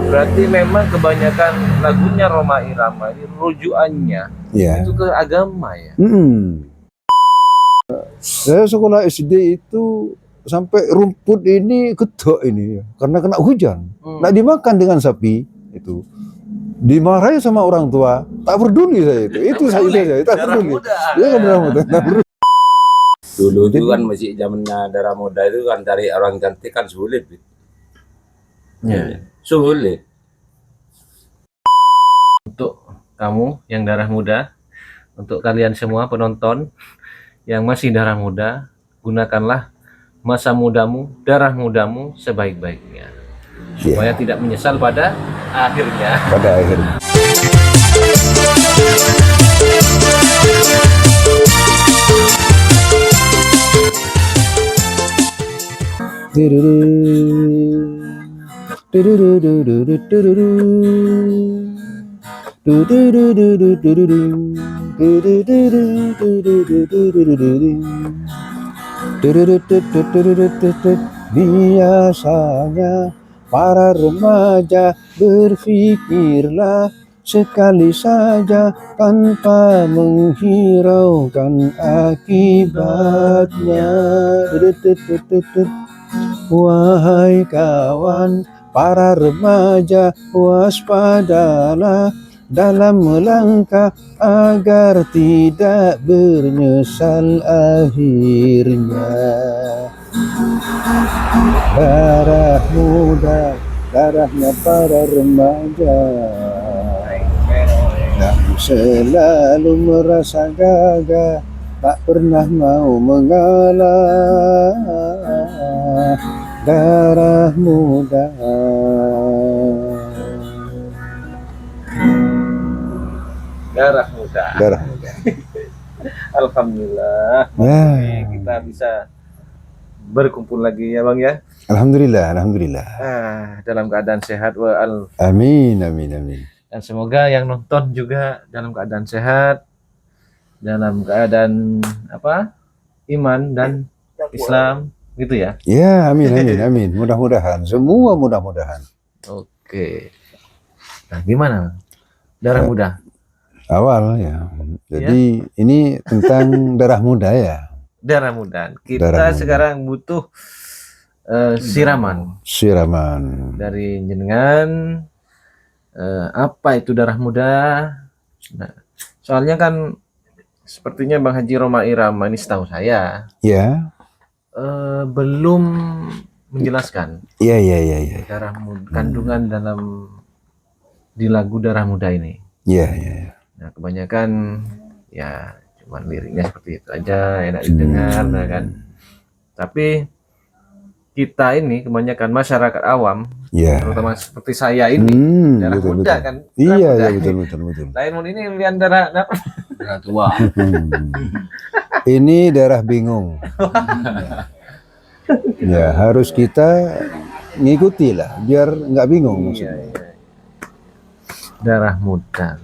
Berarti memang kebanyakan lagunya Rhoma Irama ini rujukannya itu ke agama ya. Saya sekolah SD itu sampai rumput ini gedok ini karena kena hujan, nggak dimakan dengan sapi itu, dimarahi sama orang tua, tak peduli saya itu saya tak peduli. Ya darah muda. Dulu itu kan masih zamannya darah muda itu kan cari orang cantik kan sulit. Sulit. Untuk kamu yang darah muda, untuk kalian semua penonton yang masih darah muda, gunakanlah masa mudamu, darah mudamu sebaik-baiknya, supaya tidak menyesal pada akhirnya. Pada akhirnya. Biasanya para remaja berpikirlah sekali saja tanpa menghiraukan akibatnya. Wahai kawan, para remaja waspadalah dalam melangkah agar tidak bernyesal akhirnya. Darah muda, darahnya para remaja yang selalu merasa gagah, tak pernah mau mengalah. Darah muda. Darah muda. Darah muda. Alhamdulillah. Kita bisa berkumpul lagi ya Bang ya. Alhamdulillah, alhamdulillah. Dalam keadaan sehat Amin, amin, amin. Dan semoga yang nonton juga dalam keadaan sehat, dalam keadaan iman dan Islam gitu ya. Ya, amin, amin, amin. Mudah-mudahan, semua mudah-mudahan. Oke. Nah, gimana darah muda? Awal ya. Jadi ini tentang darah muda ya. Darah muda. Kita sekarang butuh siraman. Siraman. Dari jenengan, apa itu darah muda? Nah, soalnya kan sepertinya Bang Haji Rhoma Irama ini setahu saya ya belum menjelaskan ya darah muda, kandungan dalam di lagu Darah Muda ini. Ya. Nah, kebanyakan ya cuman liriknya seperti itu aja, enak didengar kan. Tapi kita ini kebanyakan masyarakat awam, terutama seperti saya ini, darah muda kan. Iya, betul. Lain ini lian darah tua. Ini darah bingung. Ya, harus kita ngikuti lah, biar nggak bingung maksudnya. Darah muda.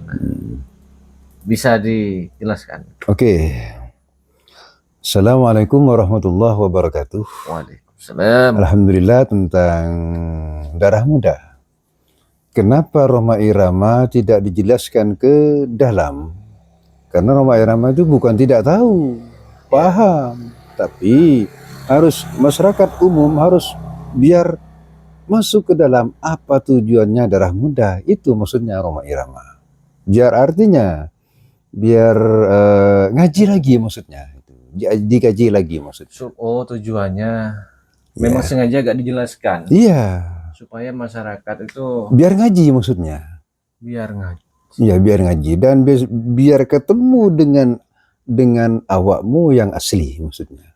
Bisa dijelaskan? Oke. Assalamualaikum warahmatullahi wabarakatuh. Waalaikumsalam. Alhamdulillah tentang darah muda. Kenapa Rhoma Irama tidak dijelaskan ke dalam? Karena Rhoma Irama itu bukan tidak tahu, paham, tapi harus masyarakat umum harus biar masuk ke dalam apa tujuannya darah muda. Itu maksudnya Rhoma Irama. Biar artinya biar ngaji lagi maksudnya, dikaji lagi maksudnya. Oh, tujuannya memang sengaja gak dijelaskan. Iya. Supaya masyarakat itu biar ngaji maksudnya. Biar ngaji. Iya, biar ngaji dan biar ketemu dengan awakmu yang asli maksudnya.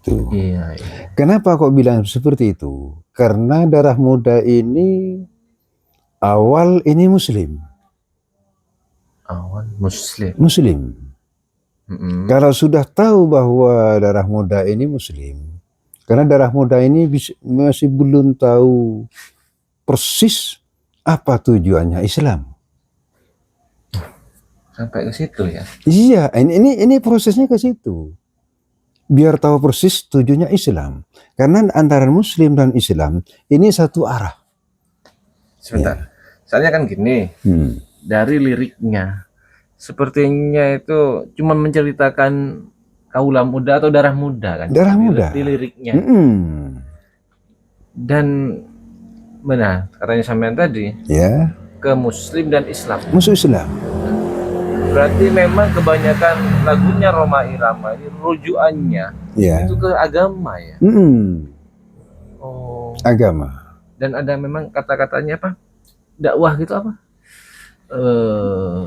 Tuh. Iya. Kenapa kok bilang seperti itu? Karena darah muda ini awal ini muslim. Awal muslim. Muslim. Kalau sudah tahu bahwa darah muda ini muslim, karena darah muda ini masih belum tahu persis apa tujuannya Islam. Sampai ke situ ya? Iya, ini prosesnya ke situ. Biar tahu persis tujuannya Islam. Karena antara Muslim dan Islam ini satu arah. sebentar. Soalnya kan gini, dari liriknya sepertinya itu cuma menceritakan kaula muda atau darah muda kan? Darah muda. Di liriknya. Dan benar, katanya sampean tadi, Ya, ke Muslim dan Islam. musuh Islam. Berarti memang kebanyakan lagunya Rhoma Irama ini rujukannya Ya. itu ke agama ya. Oh. Agama. Dan ada memang kata-katanya apa? Dakwah gitu apa?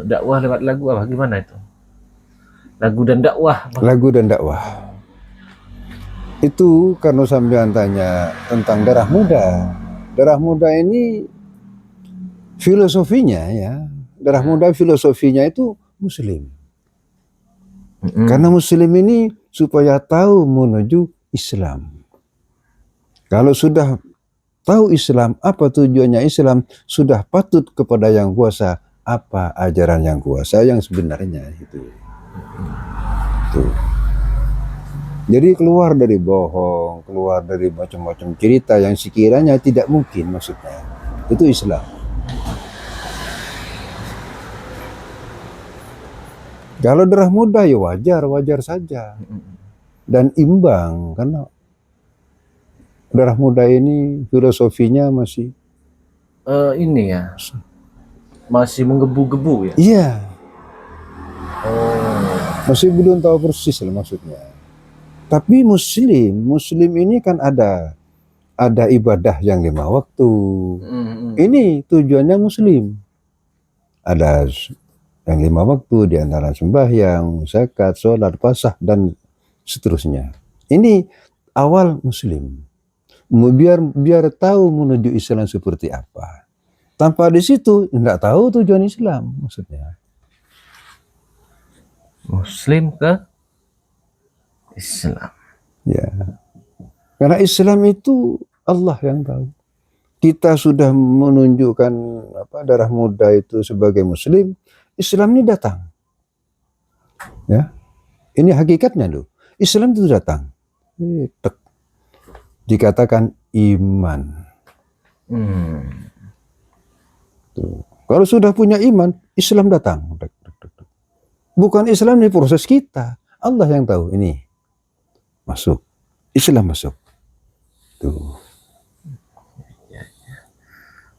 Dakwah lewat lagu apa? Gimana itu? Lagu dan dakwah. Lagu dan dakwah. Itu karena sampean tanya tentang darah muda. Darah muda ini filosofinya ya. Darah muda filosofinya itu Muslim. Karena Muslim ini supaya tahu menuju Islam. Kalau sudah tahu Islam, apa tujuannya Islam, sudah patut kepada yang kuasa, apa ajaran yang kuasa yang sebenarnya itu. Tuh. Jadi keluar dari bohong, keluar dari macam-macam cerita yang sekiranya tidak mungkin maksudnya. Itu Islam. Kalau darah muda ya wajar saja. Dan imbang, karena darah muda ini filosofinya masih ini ya, masih menggebu-gebu ya. Iya. Masih belum tahu persis lah maksudnya. Tapi Muslim ini kan ada ibadah yang 5 waktu. Ini tujuannya Muslim. Ada yang 5 waktu di antara sembahyang, zakat, sholat, puasa dan seterusnya. Ini awal Muslim. Biar tahu menuju Islam seperti apa. Tanpa di situ enggak tahu tujuan Islam maksudnya. Muslim ke Islam. Ya. Karena Islam itu Allah yang tahu. Kita sudah menunjukkan darah muda itu sebagai Muslim, Islam ini datang. Ya. Ini hakikatnya loh. Islam itu datang. Dikatakan iman. Tuh. Kalau sudah punya iman, Islam datang. Bukan Islam ini proses kita. Allah yang tahu ini. Masuk. Islam masuk. Tuh.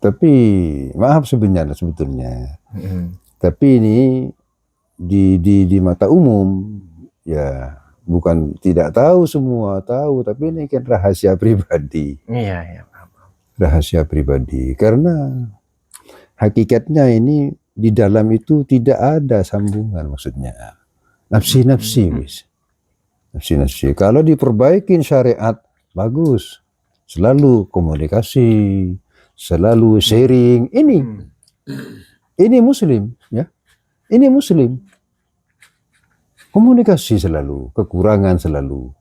Tapi maaf sebenarnya sebetulnya. Tapi ini di mata umum ya bukan tidak tahu semua tahu, tapi ini kan rahasia pribadi. Iya. Rahasia pribadi karena hakikatnya ini di dalam itu tidak ada sambungan maksudnya. Nafsi. Kalau diperbaikin syariat bagus. Selalu komunikasi, selalu sharing. Ini Muslim ya. Ini Muslim. Komunikasi selalu, kekurangan selalu.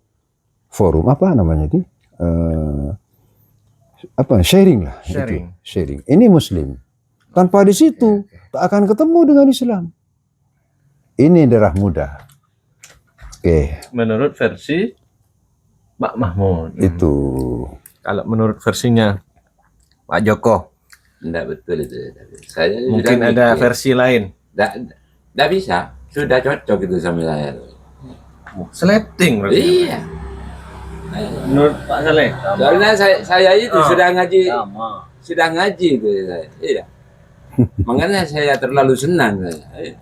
Forum apa namanya itu? Sharing lah. Sharing. Ini Muslim. Tanpa di situ tak akan ketemu dengan Islam. Ini darah muda. Oke. Menurut versi Pak Mahmud. Itu. Kalau menurut versinya Pak Joko. Enggak betul itu. Saya mungkin ada versi lain. Enggak bisa. Sudah cocok itu sama saya. Seleting berarti. Iya. Menurut Pak Saleh. Karena saya itu sudah ngaji itu saya. Iya. Makanya saya terlalu senang saya.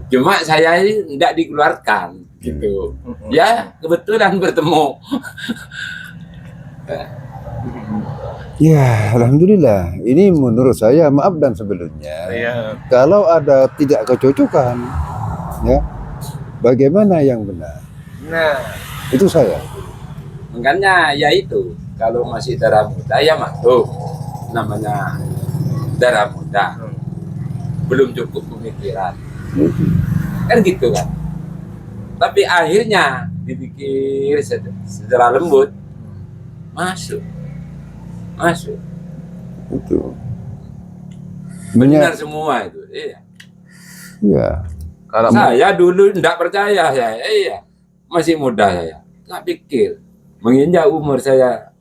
Cuma saya ini tidak dikeluarkan gitu. Ya kebetulan bertemu. Ya, alhamdulillah. Ini menurut saya, maaf dan sebelumnya. Iya. Kalau ada tidak kecocokan, ya, bagaimana yang benar? Nah, itu saya. Makanya ya itu, kalau masih darah muda ya masuk. Namanya darah muda. Belum cukup pemikiran. Kan gitu kan. Tapi akhirnya dipikir secara lembut, masuk. Itu. Benar semua itu. Iya. Ya. kalau Saya dulu tidak percaya saya. Iya. Masih muda saya. Tak pikir. Menginjak umur saya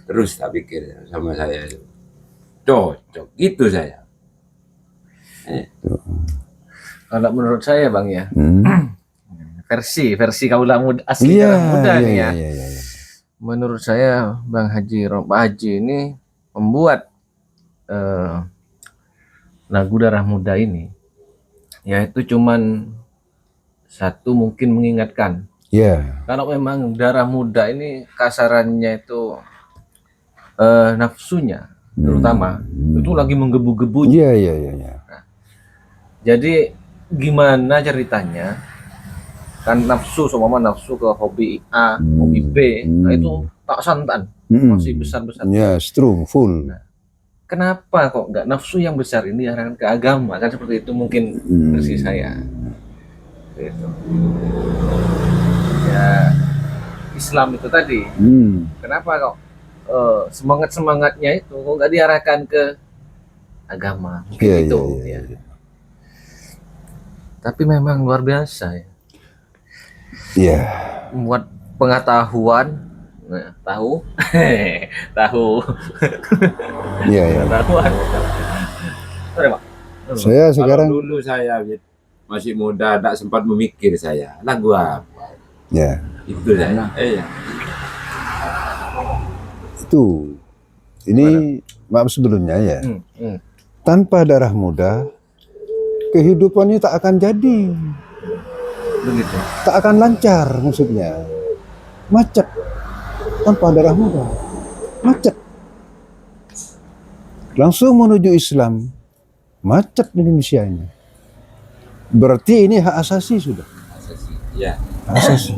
terus tak pikir sama saya itu. cocok gitu saya. Kalau menurut saya Bang ya, Hmm. versi kaula muda asli Iya, darah muda iya, nih iya, ya. iya, iya. Menurut saya Pak Haji ini membuat lagu Darah Muda ini, yaitu cuman satu, mungkin mengingatkan Iya. kalau memang darah muda ini kasarannya itu nafsunya terutama itu lagi menggebu-gebu. Iya, iya, iya, iya. Jadi gimana ceritanya kan nafsu, seumpama nafsu ke hobi A, hobi B, nah itu tak santan, masih besar-besar. Ya, strong, full. Kenapa kok nggak nafsu yang besar ini diarahkan ke agama? Kan seperti itu mungkin versi saya. Gitu. Ya, Islam itu tadi. Kenapa kok semangat-semangatnya itu kok nggak diarahkan ke agama? Mungkin Iya, itu. iya, Ya. iya. Tapi memang luar biasa ya. Iya. Membuat pengetahuan, nah, tahu, Iya, iya. pengetahuan. Sorry, Pak. Saya sekarang, Kalau dulu saya masih muda, tidak sempat memikir saya lagu apa. ya, Itu saya. Iya. itu. Ini maaf sebelumnya ya. Tanpa darah muda, kehidupannya tak akan jadi. Begitu. Tak akan lancar maksudnya. Macet. Tanpa darah muda. Macet. Langsung menuju Islam. Macet di Indonesia ini. Berarti ini hak asasi sudah. Asasi. Ya. Hak asasi.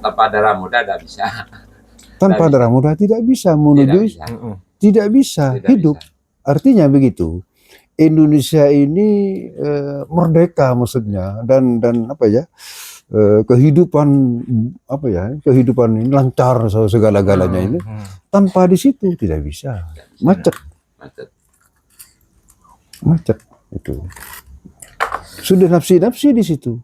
Tanpa darah muda tidak bisa. Tanpa darah muda tidak bisa menuju Tidak bisa. tidak bisa Tidak hidup. bisa. Artinya begitu. Indonesia ini merdeka maksudnya dan apa ya, kehidupan apa ya, kehidupan ini lancar segala-galanya ini tanpa di situ tidak bisa. Macet itu. Sudah nafsi di situ.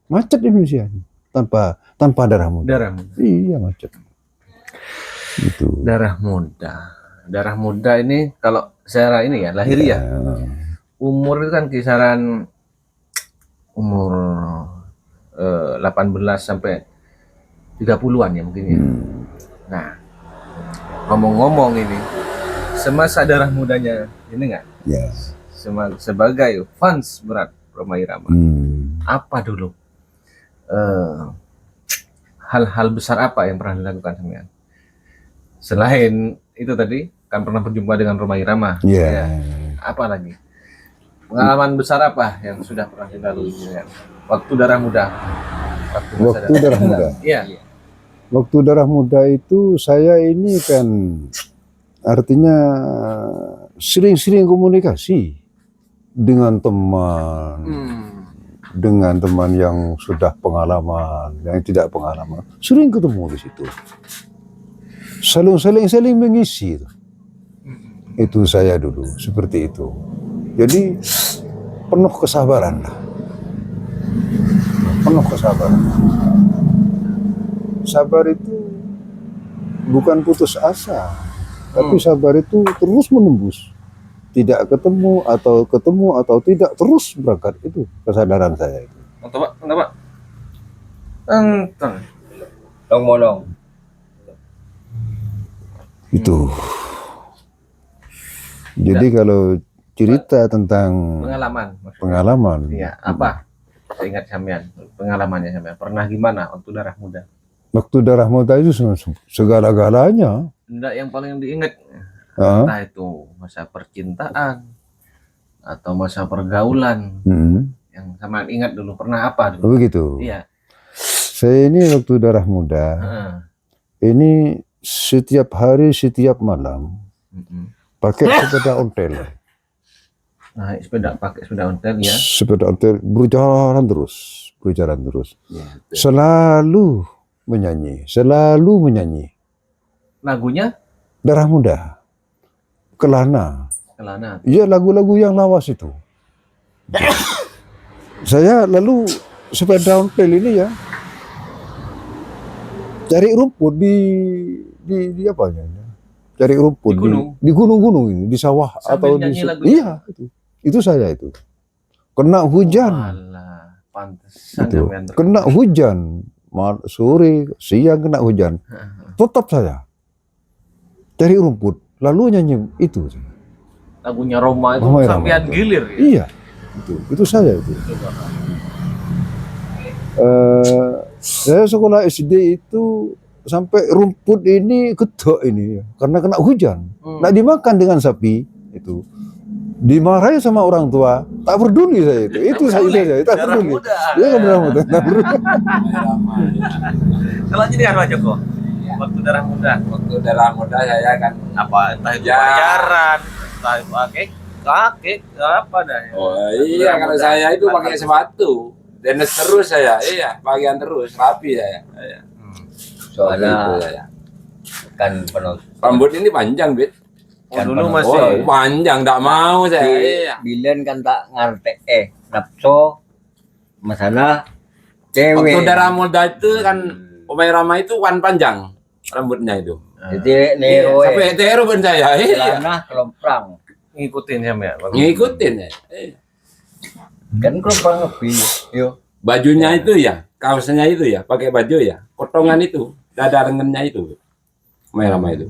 Macet Indonesia ini tanpa darah muda. Darah muda. Iya, macet. Itu. Darah muda. Darah muda ini kalau secara ini ya lahiriah. Umur itu kan kisaran umur 18 sampai 30-an ya mungkin ya. Nah, ngomong-ngomong ini semasa darah mudanya ini enggak? Ya. Sebagai fans berat Rhoma Irama. Apa dulu hal-hal besar apa yang pernah dilakukan sampean? Selain itu tadi kan pernah berjumpa dengan Rhoma Irama. Ya. Apa lagi? Pengalaman besar apa yang sudah pernah dilalui ya? Waktu darah muda. Waktu darah muda. Iya. Waktu darah muda itu saya ini kan artinya sering-sering komunikasi dengan teman yang sudah pengalaman, yang tidak pengalaman, sering ketemu di situ. Saling mengisi. Itu saya dulu seperti itu. Jadi penuh kesabaran lah. Penuh kesabaran. Sabar itu bukan putus asa, tapi sabar itu terus menembus. Tidak ketemu atau tidak, terus berangkat. Itu kesadaran saya itu. Enggak, Pak. Enteng. Tolong. Itu. Jadi kalau cerita tentang pengalaman. Iya, apa? Saya ingat sampean, pengalamannya sampean. Pernah gimana waktu darah muda? Waktu darah muda itu segala-galanya. Enggak yang paling diingat. Entah itu masa percintaan atau masa pergaulan. Yang sampean ingat dulu pernah apa dulu? Begitu. Iya. Saya ini waktu darah muda. Ini setiap hari, setiap malam pakai sepeda ontel. Naik pakai sepeda ontel ya. Sepeda ontel berjalan terus. Ya, selalu menyanyi. Lagunya Darah Muda, Kelana. Iya, lagu-lagu yang lawas itu. Saya lalu sepeda ontel ini ya cari rumput di apanya? cari rumput Di gunung? di gunung-gunung ini, di sawah Sambil atau di nyanyi lagu iya itu saya itu. Kena hujan. Walah, pantesan Itu. sampean Kena hujan, sore, siang kena hujan. Tetap saya cari rumput, lalu nyanyi itu. lagunya Roma itu Roma Irama sampean itu. gilir ya. Iya, itu saya itu. Saya sekolah SD itu sampai rumput ini gedok ini karena kena hujan. Nak dimakan dengan sapi itu. Dimarahi sama orang tua, tak peduli saya itu. Itu saya tak Darah peduli. muda. Dia kan darah muda, tak peduli. Kalau jadi apa Joko? Waktu darah muda. Waktu darah muda saya kan Apa entah itu Ya. pacaran, entah itu kakek, apa dah. oh iya kalau saya itu pakai sepatu. Tenis terus saya, iya, bagian terus, rapi saya. Iya. Soalnya Itu saya. kan penonton Rambut ini panjang, Bet. Oh, dulu Oh, masih panjang, enggak mau saya. Iya. Bilen kan tak ngerti napso masalah Waktu cewek. darah muda itu kan Omai Rama itu kan panjang rambutnya itu. Jadi Iya, nero sampai teru pun saya. Iya. celana kelomprang. ngikutin ya. Ngikutin ya. Iya. Kan kelomprang lebih. Yo. Bajunya itu ya, kaosnya itu ya, pakai baju ya, potongan itu, dada lengannya itu. Omai Rama itu.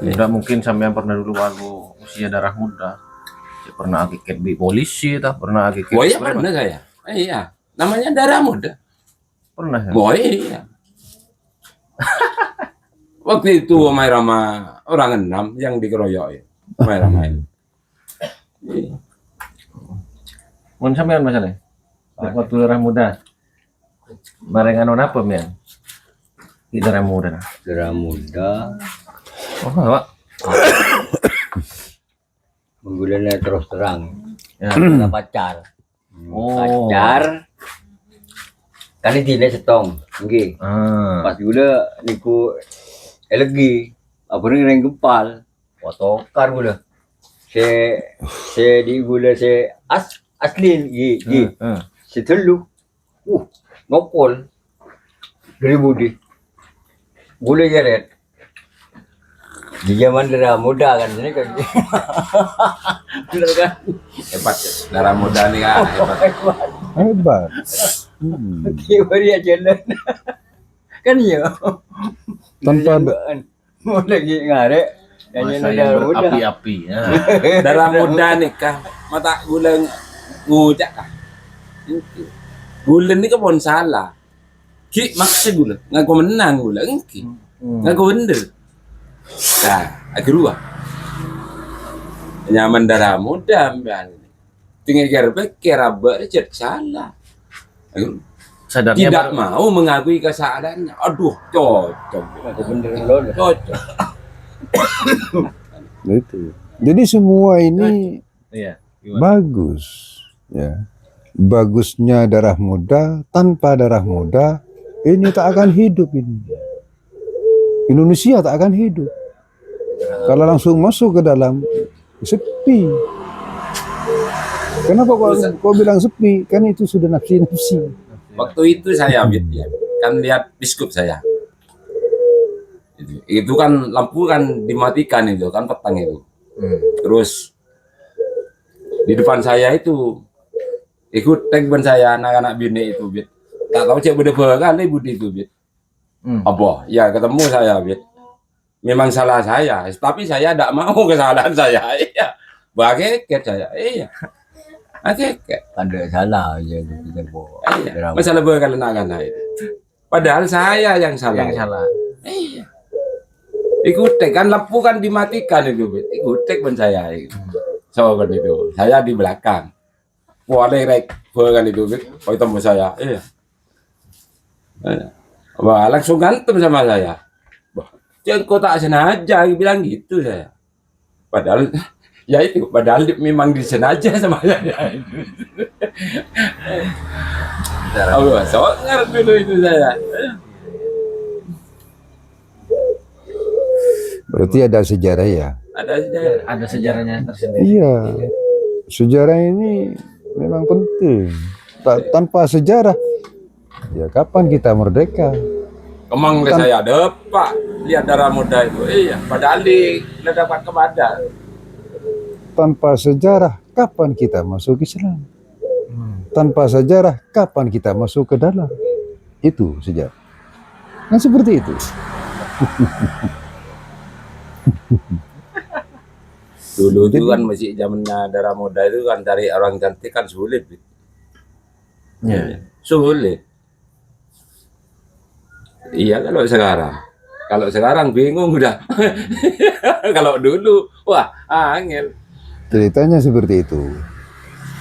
Tidak mungkin sampean pernah dulu waktu usia darah muda. Ya, pernah akikat di polisi, tak pernah akikat. Oh iya pernah saya. Iya. Namanya darah muda. Pernah ya. Boy, iya. Waktu itu Omai Rama orang 6 yang dikeroyok ya. Omai Rama itu. Iya. Mun sampean masalah. Waktu darah muda. Barengan apa men? Di darah muda. Darah muda Oh, Pak. menggunakan terus terang. Ya. Ada pacar. Oh. Pacar. Kan ini tidak setong. Nggih. Ah. Pas gula niku elegi apa ning reng gempal otokar gula se di gula se aslin gi se telu ngopol dari budi gula geret di zaman darah muda kan ini kan bener kan Hebat ya. Darah muda nih kan hebat. Hebat. teori aja kan ya Tanpa mau lagi ngarek Masa yang yang darah muda berapi-api. Ya. Darah muda nih kah, mata gula ngujak kah. Gula ini kan pun salah. Ki maksa gula, ngaku menang gula, engki. Ngaku bener. Nah, akhirnya nyaman darah muda mbak. Tinggal gerbek kerabat cek salah. Sadarnya Tidak mau mengakui kesalahannya. Aduh, cocok. aku bener loh Cocok. itu. Jadi semua ini Iya. bagus, ya. Bagusnya darah muda, tanpa darah muda ini tak akan hidup ini. Indonesia tak akan hidup. Kalau langsung masuk ke dalam sepi. Kenapa kau bilang sepi? Kan itu sudah nafsi-nafsi. Waktu itu saya ya, kan lihat biskup saya. Itu kan lampu kan dimatikan itu kan petang itu. Terus di depan saya itu ikut tagban saya anak-anak bini itu, Bit. Tak tahu cek beda kali budi itu, Bit. Apa? Ya ketemu saya, Bit. Memang salah saya, tapi saya tidak mau kesalahan saya. Iya. Bageket saya. Iya. Bageket. ada salah aja kita bawa Iya. Masalah berkali-kali itu. Padahal saya yang salah. Yang salah. Iya. Ikut kan lampu kan dimatikan itu, Bet. Ikut ban saya itu. Sobat itu. Saya di belakang. Boleh rek kan itu, Bet. Oh temu saya. Iya. Wah, langsung gantem sama saya. Wah, jangan kau tak sengaja bilang gitu saya. Padahal ya itu, padahal memang disengaja sama saya. Oh, soalnya dulu itu saya. Berarti ada sejarah ya? Ada sejarah. Ada sejarahnya tersendiri. Iya. Sejarah ini memang penting. Tanpa sejarah, ya kapan kita merdeka? Kemang ke saya ada Pak, lihat darah muda itu. Iya, padahal dapat ke badan. Tanpa sejarah, kapan kita masuk Islam? Tanpa sejarah, kapan kita masuk ke dalam? Itu sejarah. Nah seperti itu. Dulu itu kan masih zamannya darah muda itu kan cari orang cantik kan sulit. Ya. Sulit. Iya kalau sekarang bingung udah. Kalau dulu wah angel. Ceritanya seperti itu.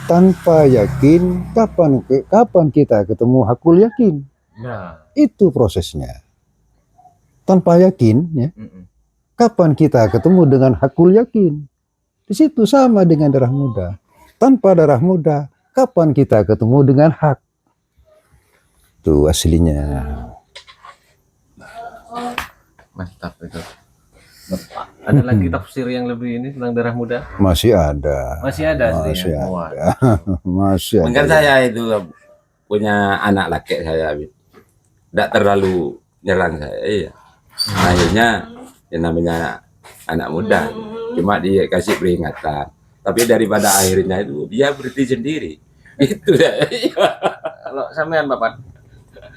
Tanpa yakin, kapan kita ketemu hakul yakin? Nah. Itu prosesnya. Tanpa yakin, ya, kapan kita ketemu dengan hakul yakin? Di situ sama dengan darah muda. Tanpa darah muda, kapan kita ketemu dengan hak? Itu aslinya. Mantap itu. Ada lagi tafsir yang lebih ini tentang darah muda? Masih ada. Masih ada. Masih ya? ada. Masih Mungkin ada. saya itu punya anak laki saya, tidak terlalu nyerang saya. Iya. Akhirnya yang namanya anak muda, cuma dia kasih peringatan. Tapi daripada akhirnya itu dia berhenti sendiri. Itu ya. Kalau sampean Bapak,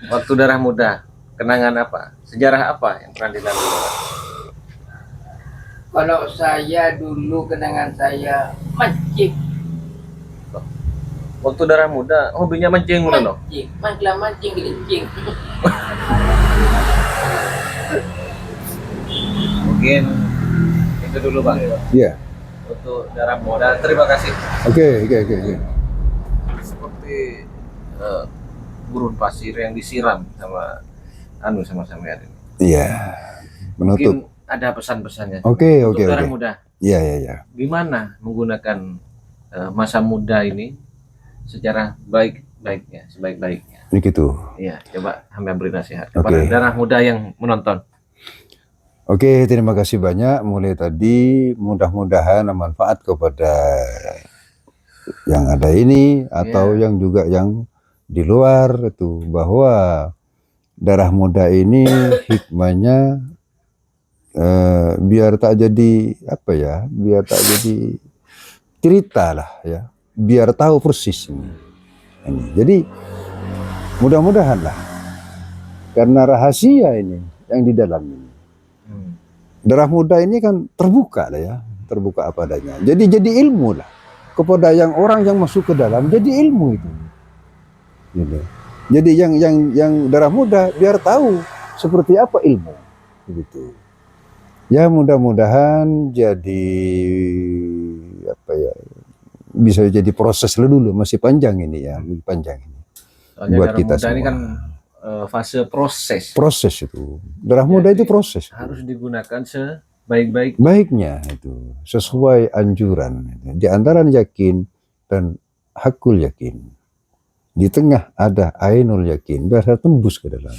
waktu darah muda, kenangan apa? Sejarah apa yang pernah dilalui? Kalau saya dulu kenangan saya mancing, Waktu darah muda, hobinya mancing mulu loh. mancing gelincing. Mungkin itu dulu Bang. Iya. Untuk darah muda, terima kasih. Oke. Seperti gurun pasir yang disiram sama sampean ini. Iya. Menutup. Mungkin ada pesan-pesannya. Oke. Untuk darah muda, Iya. gimana menggunakan masa muda ini secara baik-baiknya, sebaik-baiknya. Begitu. Iya, coba hamba beri nasihat kepada Oke. darah muda yang menonton. Oke, terima kasih banyak. Mulai tadi mudah-mudahan manfaat kepada yang ada ini atau yang juga yang di luar itu, bahwa darah muda ini hikmahnya biar tak jadi apa ya, biar tak jadi cerita lah ya, biar tahu persis ini. Jadi mudah-mudahan lah, karena rahasia ini yang di dalam ini. Darah muda ini kan terbuka lah ya, terbuka apa adanya. Jadi ilmu lah kepada yang orang yang masuk ke dalam, jadi ilmu itu. Gitu. Jadi yang darah muda biar tahu seperti apa ilmu, gitu. Ya mudah-mudahan jadi apa ya, bisa jadi proses dulu, masih panjang ini ya, lebih panjang ini. Soalnya Buat darah kita muda ini semua. kan fase proses. Proses itu, darah muda itu proses. Harus digunakan sebaik-baik. Baiknya itu sesuai anjuran. Di antara yakin dan hakul yakin. Di tengah ada ainul yakin, biasa tembus ke dalam.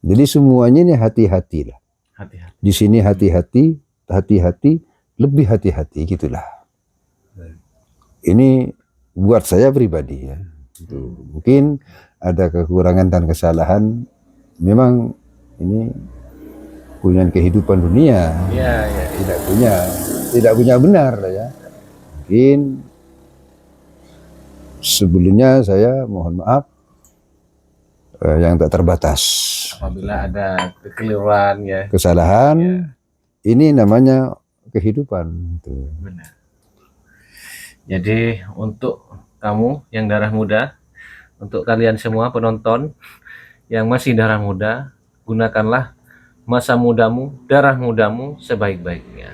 Jadi semuanya ini hati-hatilah. Hati-hati. Di sini hati-hati, lebih hati-hati gitulah. Ini buat saya pribadi ya. Itu mungkin ada kekurangan dan kesalahan. Memang ini punya kehidupan dunia. Iya. Tidak punya benar lah ya. Mungkin sebelumnya saya mohon maaf yang tak terbatas. Apabila ada kekeliruan ya. Kesalahan, ini namanya kehidupan. Tuh. Benar. Jadi untuk kamu yang darah muda, untuk kalian semua penonton yang masih darah muda, gunakanlah masa mudamu, darah mudamu sebaik-baiknya.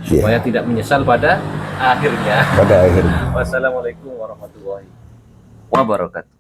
Supaya tidak menyesal pada akhirnya. Pada akhirnya. Wassalamualaikum warahmatullahi wabarakatuh.